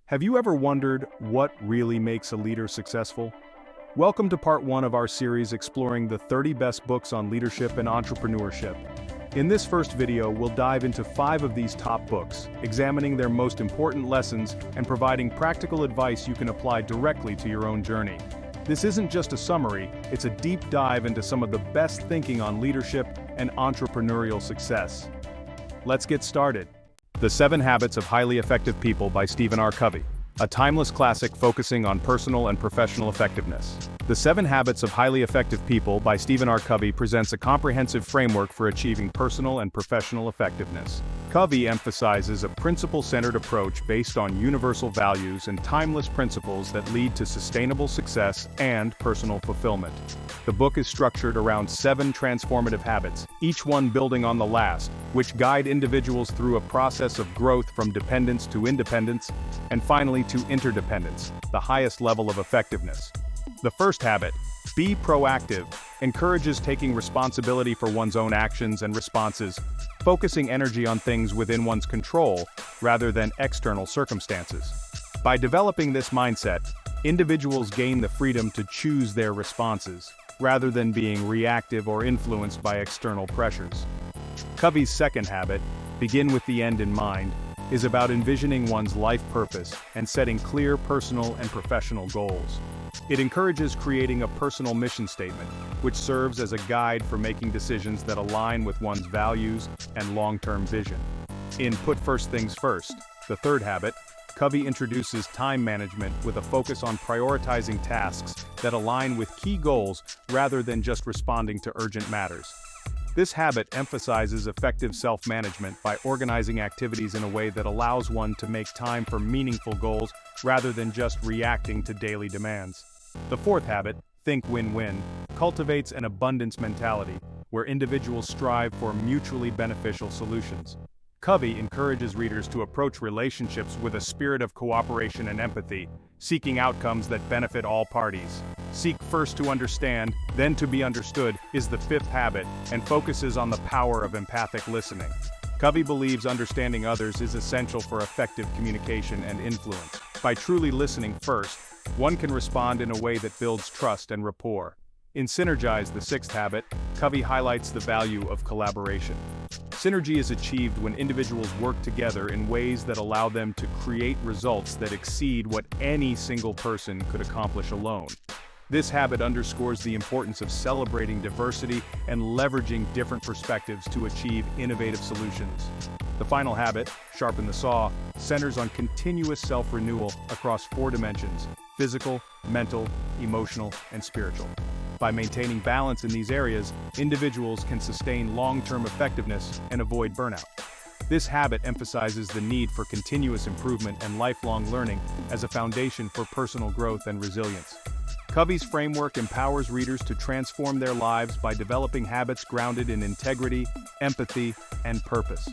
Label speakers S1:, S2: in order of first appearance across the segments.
S1: Have you ever wondered what really makes a leader successful? Welcome to part 1 of our series exploring the 30 best books on leadership and entrepreneurship. In this first video, we'll dive into 5 of these top books, examining their most important lessons and providing practical advice you can apply directly to your own journey. This isn't just a summary, it's a deep dive into some of the best thinking on leadership and entrepreneurial success. Let's get started. The 7 Habits of Highly Effective People by Stephen R. Covey, a timeless classic focusing on personal and professional effectiveness. The 7 Habits of Highly Effective People by Stephen R. Covey presents a comprehensive framework for achieving personal and professional effectiveness. Covey emphasizes a principle-centered approach based on universal values and timeless principles that lead to sustainable success and personal fulfillment. The book is structured around 7 transformative habits, each one building on the last, which guide individuals through a process of growth from dependence to independence, and finally to interdependence, the highest level of effectiveness. The first habit, be proactive, encourages taking responsibility for one's own actions and responses, focusing energy on things within one's control rather than external circumstances. By developing this mindset, individuals gain the freedom to choose their responses, rather than being reactive or influenced by external pressures. Covey's second habit, begin with the end in mind, is about envisioning one's life purpose and setting clear personal and professional goals. It encourages creating a personal mission statement, which serves as a guide for making decisions that align with one's values and long-term vision. In Put First Things First, the third habit, Covey introduces time management with a focus on prioritizing tasks that align with key goals rather than just responding to urgent matters. This habit emphasizes effective self-management by organizing activities in a way that allows one to make time for meaningful goals rather than just reacting to daily demands. The fourth habit, think win-win, cultivates an abundance mentality where individuals strive for mutually beneficial solutions. Covey encourages readers to approach relationships with a spirit of cooperation and empathy, seeking outcomes that benefit all parties. Seek first to understand, then to be understood is the fifth habit and focuses on the power of empathic listening. Covey believes understanding others is essential for effective communication and influence. By truly listening first, one can respond in a way that builds trust and rapport. In Synergize, the sixth habit, Covey highlights the value of collaboration. Synergy is achieved when individuals work together in ways that allow them to create results that exceed what any single person could accomplish alone. This habit underscores the importance of celebrating diversity and leveraging different perspectives to achieve innovative solutions. The final habit, Sharpen the Saw, centers on continuous self-renewal across 4 dimensions: physical, mental, emotional, and spiritual. By maintaining balance in these areas, individuals can sustain long-term effectiveness and avoid burnout. This habit emphasizes the need for continuous improvement and lifelong learning as a foundation for personal growth and resilience. Covey's framework empowers readers to transform their lives by developing habits grounded in integrity, empathy, and purpose.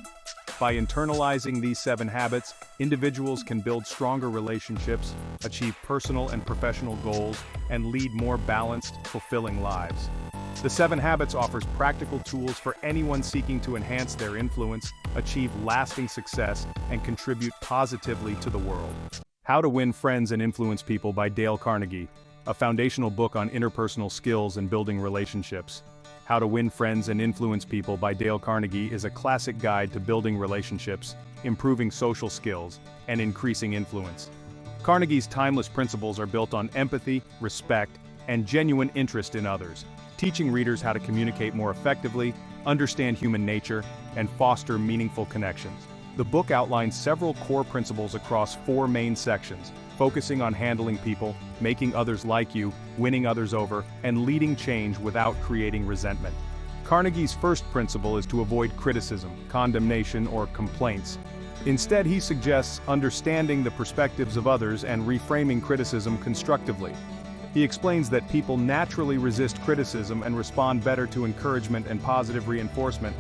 S1: By internalizing these 7 habits, individuals can build stronger relationships, achieve personal and professional goals, and lead more balanced, fulfilling lives. The 7 Habits offers practical tools for anyone seeking to enhance their influence, achieve lasting success, and contribute positively to the world. How to Win Friends and Influence People by Dale Carnegie, a foundational book on interpersonal skills and building relationships. How to Win Friends and Influence People by Dale Carnegie is a classic guide to building relationships, improving social skills, and increasing influence. Carnegie's timeless principles are built on empathy, respect, and genuine interest in others, teaching readers how to communicate more effectively, understand human nature, and foster meaningful connections. The book outlines several core principles across 4 main sections, focusing on handling people, making others like you, winning others over, and leading change without creating resentment. Carnegie's first principle is to avoid criticism, condemnation, or complaints. Instead, he suggests understanding the perspectives of others and reframing criticism constructively. He explains that people naturally resist criticism and respond better to encouragement and positive reinforcement.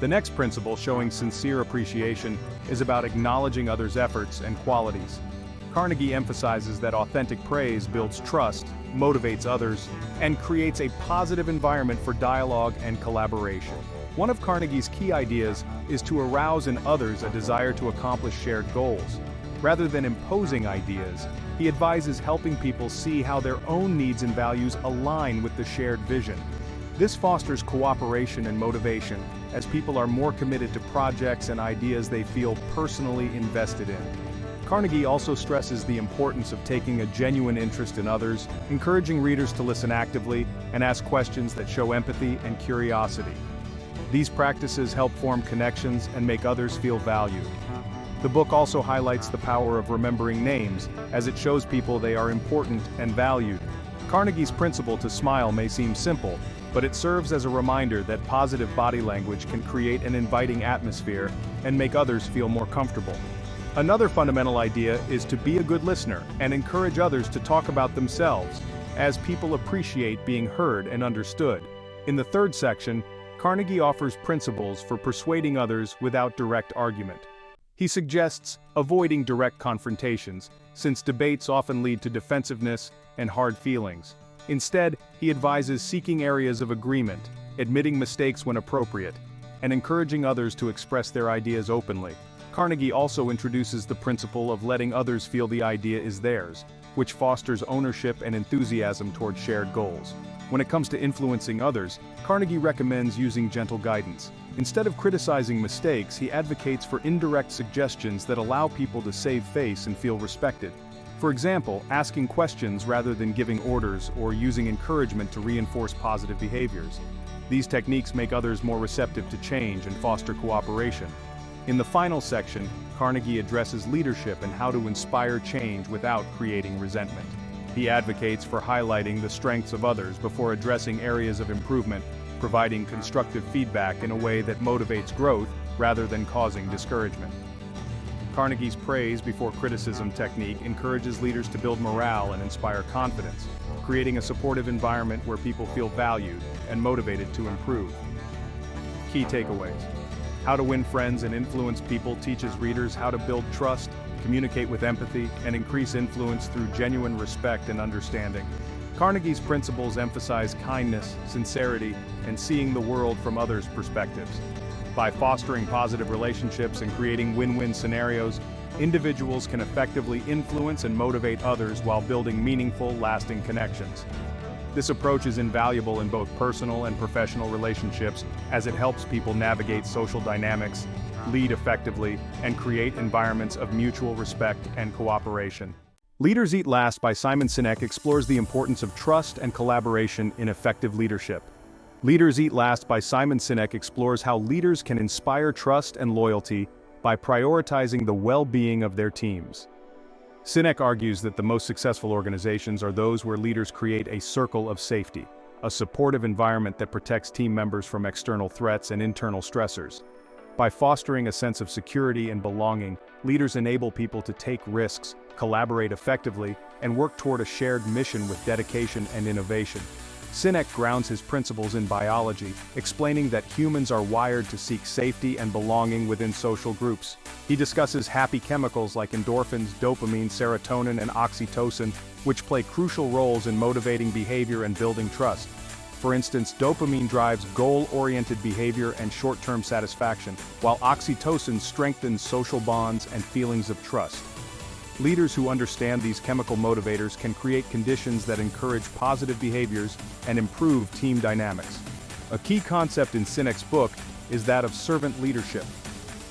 S1: The next principle, showing sincere appreciation, is about acknowledging others' efforts and qualities. Carnegie emphasizes that authentic praise builds trust, motivates others, and creates a positive environment for dialogue and collaboration. One of Carnegie's key ideas is to arouse in others a desire to accomplish shared goals. Rather than imposing ideas, he advises helping people see how their own needs and values align with the shared vision. This fosters cooperation and motivation, as people are more committed to projects and ideas they feel personally invested in. Carnegie also stresses the importance of taking a genuine interest in others, encouraging readers to listen actively and ask questions that show empathy and curiosity. These practices help form connections and make others feel valued. The book also highlights the power of remembering names, as it shows people they are important and valued. Carnegie's principle to smile may seem simple, but it serves as a reminder that positive body language can create an inviting atmosphere and make others feel more comfortable. Another fundamental idea is to be a good listener and encourage others to talk about themselves, as people appreciate being heard and understood. In the third section, Carnegie offers principles for persuading others without direct argument. He suggests avoiding direct confrontations, since debates often lead to defensiveness and hard feelings. Instead, he advises seeking areas of agreement, admitting mistakes when appropriate, and encouraging others to express their ideas openly. Carnegie also introduces the principle of letting others feel the idea is theirs, which fosters ownership and enthusiasm toward shared goals. When it comes to influencing others, Carnegie recommends using gentle guidance. Instead of criticizing mistakes, he advocates for indirect suggestions that allow people to save face and feel respected. For example, asking questions rather than giving orders, or using encouragement to reinforce positive behaviors. These techniques make others more receptive to change and foster cooperation. In the final section, Carnegie addresses leadership and how to inspire change without creating resentment. He advocates for highlighting the strengths of others before addressing areas of improvement, providing constructive feedback in a way that motivates growth rather than causing discouragement. Carnegie's praise before criticism technique encourages leaders to build morale and inspire confidence, creating a supportive environment where people feel valued and motivated to improve. Key takeaways. How to Win Friends and Influence People teaches readers how to build trust, communicate with empathy, and increase influence through genuine respect and understanding. Carnegie's principles emphasize kindness, sincerity, and seeing the world from others' perspectives. By fostering positive relationships and creating win-win scenarios, individuals can effectively influence and motivate others while building meaningful, lasting connections. This approach is invaluable in both personal and professional relationships, as it helps people navigate social dynamics, lead effectively, and create environments of mutual respect and cooperation. Leaders Eat Last by Simon Sinek explores the importance of trust and collaboration in effective leadership. Leaders Eat Last by Simon Sinek explores how leaders can inspire trust and loyalty by prioritizing the well-being of their teams. Sinek argues that the most successful organizations are those where leaders create a circle of safety, a supportive environment that protects team members from external threats and internal stressors. By fostering a sense of security and belonging, leaders enable people to take risks, collaborate effectively, and work toward a shared mission with dedication and innovation. Sinek grounds his principles in biology, explaining that humans are wired to seek safety and belonging within social groups. He discusses happy chemicals like endorphins, dopamine, serotonin, and oxytocin, which play crucial roles in motivating behavior and building trust. For instance, dopamine drives goal-oriented behavior and short-term satisfaction, while oxytocin strengthens social bonds and feelings of trust. Leaders who understand these chemical motivators can create conditions that encourage positive behaviors and improve team dynamics. A key concept in Sinek's book is that of servant leadership.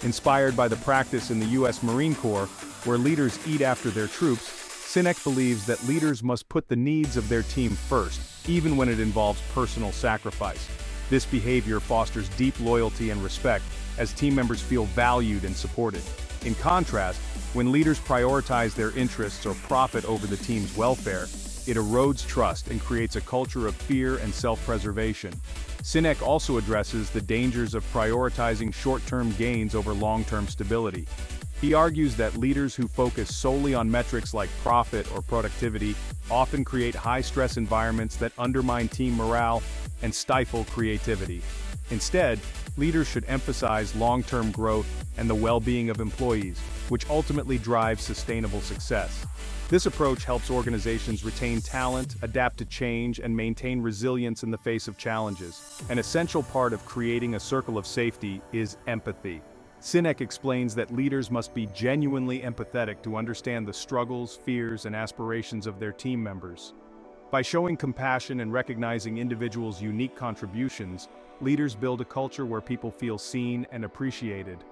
S1: Inspired by the practice in the U.S. Marine Corps, where leaders eat after their troops, Sinek believes that leaders must put the needs of their team first, even when it involves personal sacrifice. This behavior fosters deep loyalty and respect, as team members feel valued and supported. In contrast, when leaders prioritize their interests or profit over the team's welfare, it erodes trust and creates a culture of fear and self-preservation. Sinek also addresses the dangers of prioritizing short-term gains over long-term stability. He argues that leaders who focus solely on metrics like profit or productivity often create high-stress environments that undermine team morale and stifle creativity. Instead, leaders should emphasize long-term growth and the well-being of employees, which ultimately drives sustainable success. This approach helps organizations retain talent, adapt to change, and maintain resilience in the face of challenges. An essential part of creating a circle of safety is empathy. Sinek explains that leaders must be genuinely empathetic to understand the struggles, fears, and aspirations of their team members. By showing compassion and recognizing individuals' unique contributions, leaders build a culture where people feel seen and appreciated.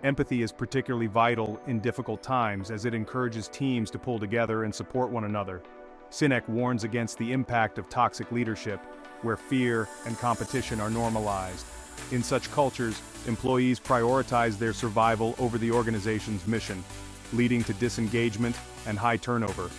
S1: Empathy is particularly vital in difficult times as it encourages teams to pull together and support one another. Sinek warns against the impact of toxic leadership, where fear and competition are normalized. In such cultures, employees prioritize their survival over the organization's mission, leading to disengagement and high turnover.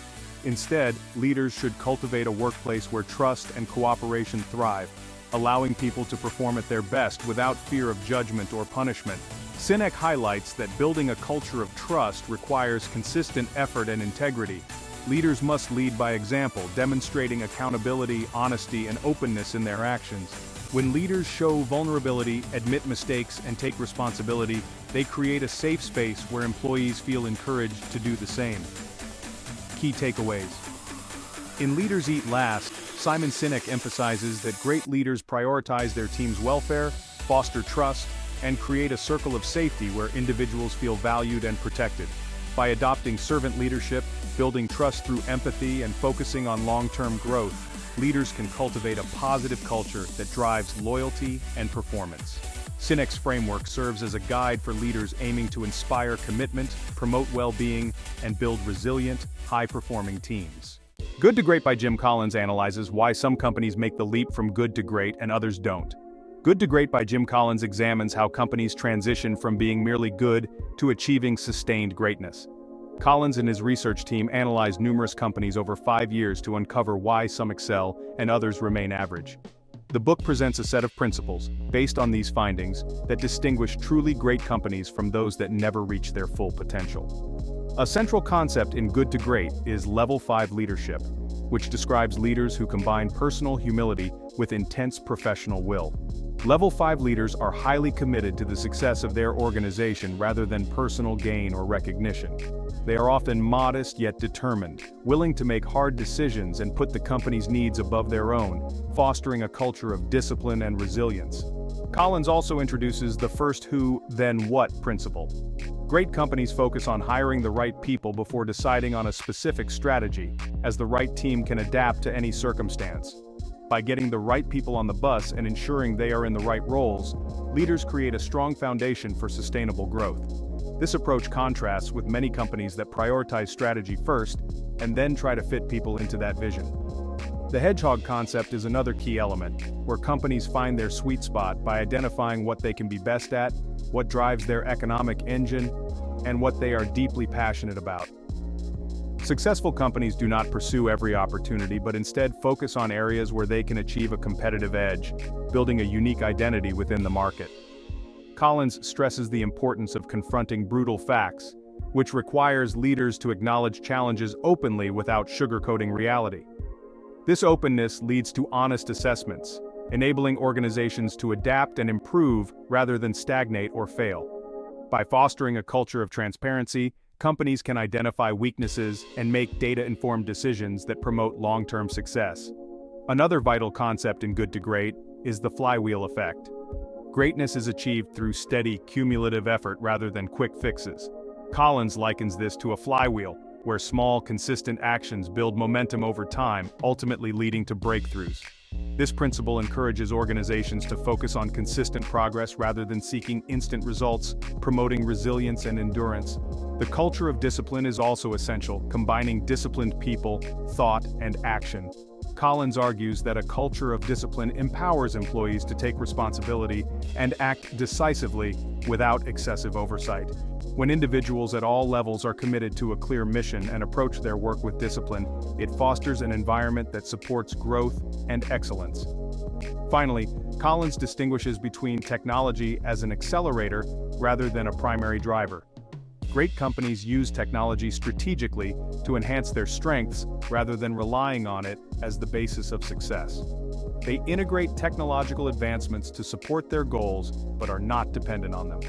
S1: Instead, leaders should cultivate a workplace where trust and cooperation thrive, allowing people to perform at their best without fear of judgment or punishment. Sinek highlights that building a culture of trust requires consistent effort and integrity. Leaders must lead by example, demonstrating accountability, honesty, and openness in their actions. When leaders show vulnerability, admit mistakes, and take responsibility, they create a safe space where employees feel encouraged to do the same. Key takeaways. In Leaders Eat Last, Simon Sinek emphasizes that great leaders prioritize their team's welfare, foster trust, and create a circle of safety where individuals feel valued and protected. By adopting servant leadership, building trust through empathy, and focusing on long-term growth, leaders can cultivate a positive culture that drives loyalty and performance. Sinek's framework serves as a guide for leaders aiming to inspire commitment, promote well-being, and build resilient, high-performing teams. Good to Great by Jim Collins analyzes why some companies make the leap from good to great and others don't. Good to Great by Jim Collins examines how companies transition from being merely good to achieving sustained greatness. Collins and his research team analyzed numerous companies over 5 years to uncover why some excel and others remain average. The book presents a set of principles, based on these findings, that distinguish truly great companies from those that never reach their full potential. A central concept in Good to Great is Level 5 leadership, which describes leaders who combine personal humility with intense professional will. Level 5 leaders are highly committed to the success of their organization rather than personal gain or recognition. They are often modest yet determined, willing to make hard decisions and put the company's needs above their own, fostering a culture of discipline and resilience. Collins also introduces the first who, then what principle. Great companies focus on hiring the right people before deciding on a specific strategy, as the right team can adapt to any circumstance. By getting the right people on the bus and ensuring they are in the right roles, leaders create a strong foundation for sustainable growth. This approach contrasts with many companies that prioritize strategy first and then try to fit people into that vision. The hedgehog concept is another key element, where companies find their sweet spot by identifying what they can be best at, what drives their economic engine, and what they are deeply passionate about. Successful companies do not pursue every opportunity but instead focus on areas where they can achieve a competitive edge, building a unique identity within the market. Collins stresses the importance of confronting brutal facts, which requires leaders to acknowledge challenges openly without sugarcoating reality. This openness leads to honest assessments, enabling organizations to adapt and improve rather than stagnate or fail. By fostering a culture of transparency, companies can identify weaknesses and make data-informed decisions that promote long-term success. Another vital concept in Good to Great is the flywheel effect. Greatness is achieved through steady, cumulative effort rather than quick fixes. Collins likens this to a flywheel, where small, consistent actions build momentum over time, ultimately leading to breakthroughs. This principle encourages organizations to focus on consistent progress rather than seeking instant results, promoting resilience and endurance. The culture of discipline is also essential, combining disciplined people, thought, and action. Collins argues that a culture of discipline empowers employees to take responsibility and act decisively without excessive oversight. When individuals at all levels are committed to a clear mission and approach their work with discipline, it fosters an environment that supports growth and excellence. Finally, Collins distinguishes between technology as an accelerator rather than a primary driver. Great companies use technology strategically to enhance their strengths rather than relying on it as the basis of success. They integrate technological advancements to support their goals, but are not dependent on them.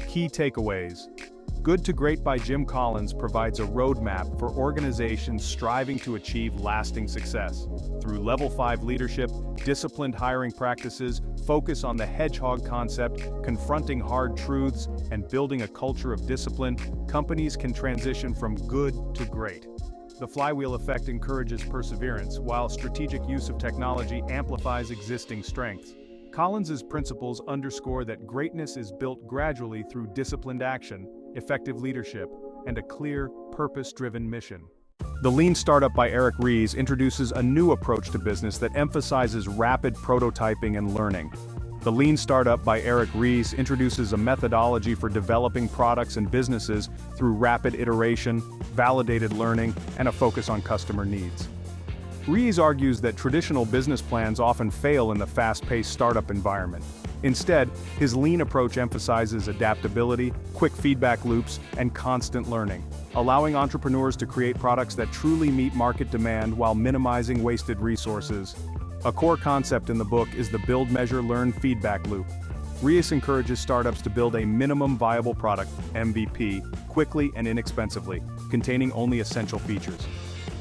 S1: Key takeaways. Good to Great by Jim Collins provides a roadmap for organizations striving to achieve lasting success. Through Level 5 leadership, disciplined hiring practices, focus on the hedgehog concept, confronting hard truths, and building a culture of discipline, companies can transition from good to great. The flywheel effect encourages perseverance, while strategic use of technology amplifies existing strengths. Collins's principles underscore that greatness is built gradually through disciplined action, effective leadership, and a clear, purpose-driven mission. The Lean Startup by Ries introduces a new approach to business that emphasizes rapid prototyping and learning. The Lean Startup by Ries introduces a methodology for developing products and businesses through rapid iteration, validated learning, and a focus on customer needs. Ries argues that traditional business plans often fail in the fast-paced startup environment. Instead, his lean approach emphasizes adaptability, quick feedback loops, and constant learning, allowing entrepreneurs to create products that truly meet market demand while minimizing wasted resources. A core concept in the book is the build, measure, learn feedback loop. Ries encourages startups to build a minimum viable product, MVP, quickly and inexpensively, containing only essential features.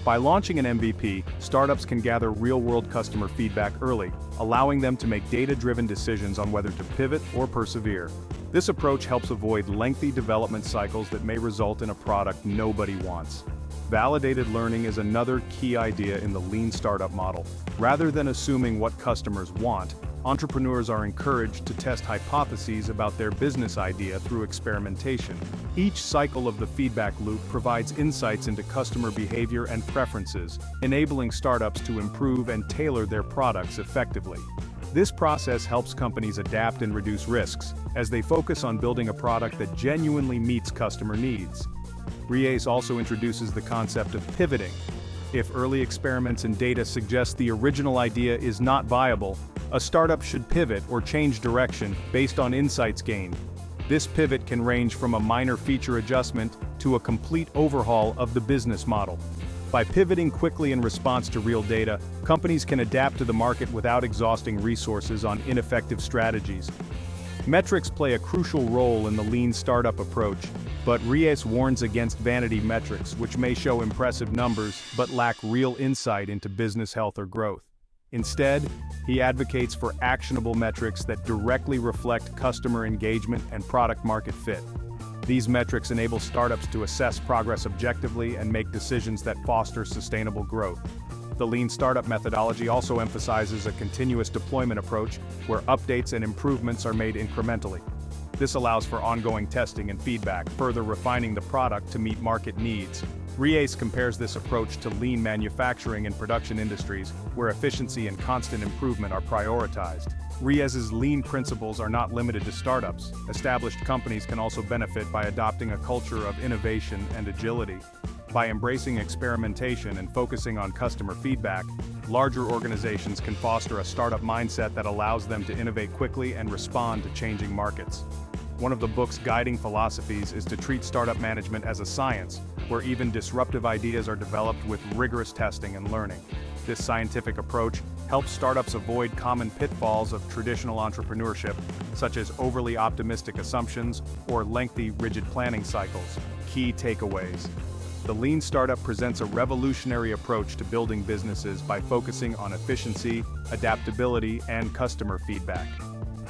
S1: By launching an MVP, startups can gather real-world customer feedback early, allowing them to make data-driven decisions on whether to pivot or persevere. This approach helps avoid lengthy development cycles that may result in a product nobody wants. Validated learning is another key idea in the lean startup model. Rather than assuming what customers want, entrepreneurs are encouraged to test hypotheses about their business idea through experimentation. Each cycle of the feedback loop provides insights into customer behavior and preferences, enabling startups to improve and tailor their products effectively. This process helps companies adapt and reduce risks, as they focus on building a product that genuinely meets customer needs. Ries also introduces the concept of pivoting. If early experiments and data suggest the original idea is not viable, a startup should pivot or change direction based on insights gained. This pivot can range from a minor feature adjustment to a complete overhaul of the business model. By pivoting quickly in response to real data, companies can adapt to the market without exhausting resources on ineffective strategies. Metrics play a crucial role in the lean startup approach, but Ries warns against vanity metrics, which may show impressive numbers but lack real insight into business health or growth. Instead, he advocates for actionable metrics that directly reflect customer engagement and product-market fit. These metrics enable startups to assess progress objectively and make decisions that foster sustainable growth. The Lean Startup methodology also emphasizes a continuous deployment approach where updates and improvements are made incrementally. This allows for ongoing testing and feedback, further refining the product to meet market needs. Ries compares this approach to lean manufacturing and production industries, where efficiency and constant improvement are prioritized. Ries's lean principles are not limited to startups. Established companies can also benefit by adopting a culture of innovation and agility. By embracing experimentation and focusing on customer feedback, larger organizations can foster a startup mindset that allows them to innovate quickly and respond to changing markets. One of the book's guiding philosophies is to treat startup management as a science, where even disruptive ideas are developed with rigorous testing and learning. This scientific approach helps startups avoid common pitfalls of traditional entrepreneurship, such as overly optimistic assumptions or lengthy, rigid planning cycles. Key takeaways. The Lean Startup presents a revolutionary approach to building businesses by focusing on efficiency, adaptability, and customer feedback.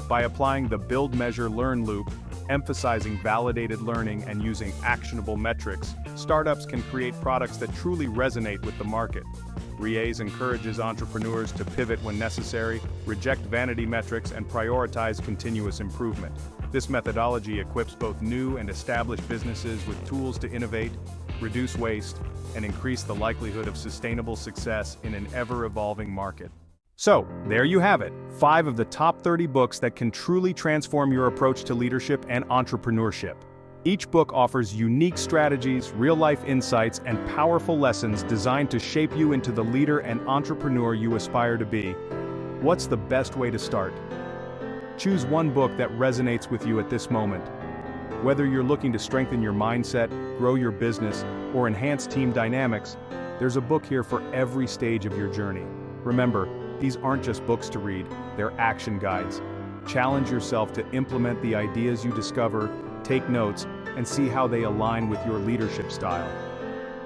S1: By applying the build, measure, learn loop, emphasizing validated learning and using actionable metrics, startups can create products that truly resonate with the market. Ries encourages entrepreneurs to pivot when necessary, reject vanity metrics, and prioritize continuous improvement. This methodology equips both new and established businesses with tools to innovate, reduce waste, and increase the likelihood of sustainable success in an ever-evolving market. So, there you have it, 5 of the top 30 books that can truly transform your approach to leadership and entrepreneurship. Each book offers unique strategies, real-life insights, and powerful lessons designed to shape you into the leader and entrepreneur you aspire to be. What's the best way to start? Choose one book that resonates with you at this moment. Whether you're looking to strengthen your mindset, grow your business, or enhance team dynamics, there's a book here for every stage of your journey. Remember, these aren't just books to read, they're action guides. Challenge yourself to implement the ideas you discover, take notes, and see how they align with your leadership style.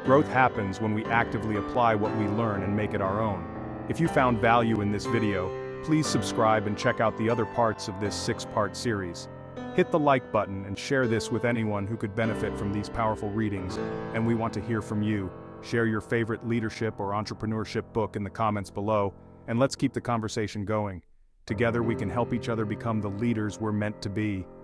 S1: Growth happens when we actively apply what we learn and make it our own. If you found value in this video, please subscribe and check out the other parts of this 6-part series. Hit the like button and share this with anyone who could benefit from these powerful readings, and we want to hear from you. Share your favorite leadership or entrepreneurship book in the comments below, and let's keep the conversation going. Together we can help each other become the leaders we're meant to be.